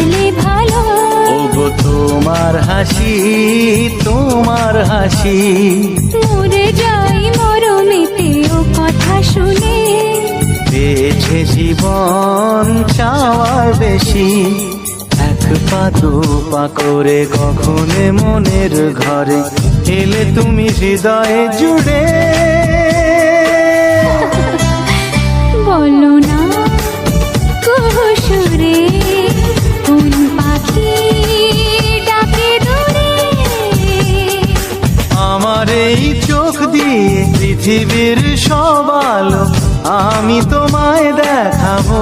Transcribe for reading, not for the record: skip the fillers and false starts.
বাঁচলে ভালো। ওগো তোমার হাসি, তোমার হাসি, মরে যাই মরমেতে ও কথা শুনে। পেয়েছে জীবন চাওয়ার বেশি, এক পা দু পা করে কখনো মনের ঘরে এলে তুমি হৃদয়ে জুড়ে। বলো না কুহুসুরে কোন পাখি ডাকে দূরে। আমার এই চোখ দিয়ে পৃথিবীর সব আলো আমি তোমায় দেখাবো।